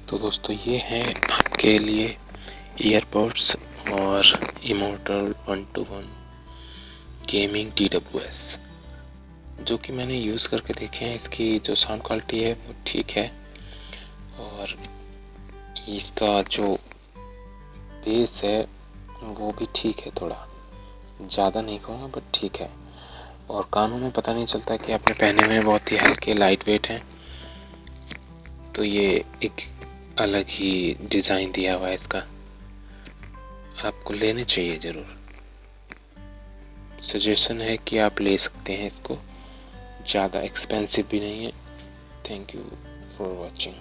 तो दोस्तों ये हैं आपके लिए ईयरबड्स और इमोर्टल 1-to-1 गेमिंग TWS, जो कि मैंने यूज़ करके देखे हैं। इसकी जो साउंड क्वालिटी है वो ठीक है, और इसका जो बेस है वो भी ठीक है, थोड़ा ज़्यादा नहीं कहूँगा बट ठीक है। और कानों में पता नहीं चलता कि आपने पहने हुए बहुत ही हल्के लाइट वेट हैं। तो ये एक अलग ही डिज़ाइन दिया हुआ है इसका, आपको लेने चाहिए ज़रूर। सजेशन है कि आप ले सकते हैं इसको, ज़्यादा एक्सपेंसिव भी नहीं है। Thank you for watching.